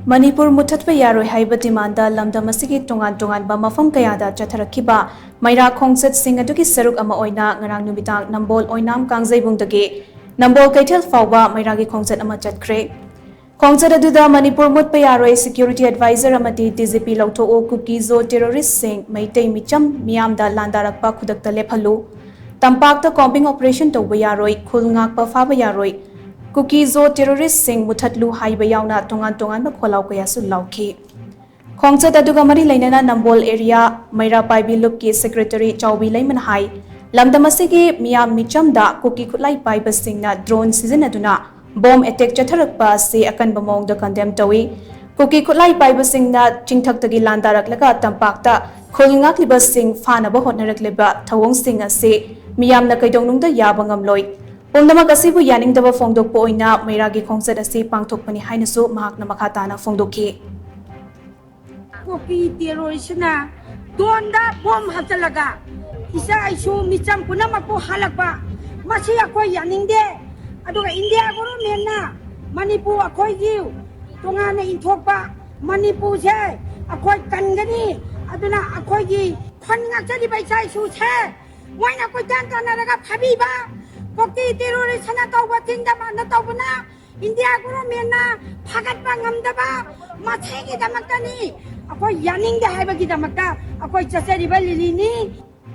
Manipur MUTHATPA YAROI HAIBA DEMANDA LAMDAM ASIGI TONGANBA MAPHAM KAYADA CHATHARAKHIBA MAIRA KHONGCHAT SHING ADUGI SHARUK AMA OINA NGARANG NUMIDANG Nambol Oinam Kangjeibung Dagi Nambol Keithel Phaoba Meira gi Khongchat ama Chatkhre Khongchat aduda Manipur MUTHATPA YAROI Security Advisor amati DGP Lauto Kukizo Terrorist Sing Maitei Micham Miyamda Landarakpa Khudakta Lephalu Tampakta Combing Operation Tawba YAROI Khulngakpa Phaba YAROI Kukizo Terrorist Sing Muthatlu HAIBA yauna TONGANBA kholau kayasu lauki Khongchat aduga mari lainana Nambol area Meira Paibi Lupki Secretary Chaubi Laiman Hai LAMDAM ASIGI Miyam Michamda Kuki Khutlai Paiba Singna drone sizinaduna bomb attack chatharakpa se akanba mongda condemn tawi Kuki Khutlai Paiba Singna chingthaktagi landaraklaga tampakta khulngakliba sing fanaba hotnarakliba thawong sing ase miyamna kaidongnungda yaba ngamloi Pumdamak asibu yaningdaba phongdokpa oina Meiragi Khongchat asi pangthokpani hainasu mahakna makhatana phongdokhi Koki terroristna donda bom hatalaga isa isu micham punamaku halakba masi akoi yaningde aduga India government na Manipur akoi giu tongana inthokpa Manipur se akoi kangani aduna akoi gi phangak chali bai sai su se moina ko jantana daga phabiba Koki terrorist na tawba tingdama na tawbana India government na phagatpa ngamdaba mathegi damakani akoi yaningde haibagi damakta akoi chasariba lilini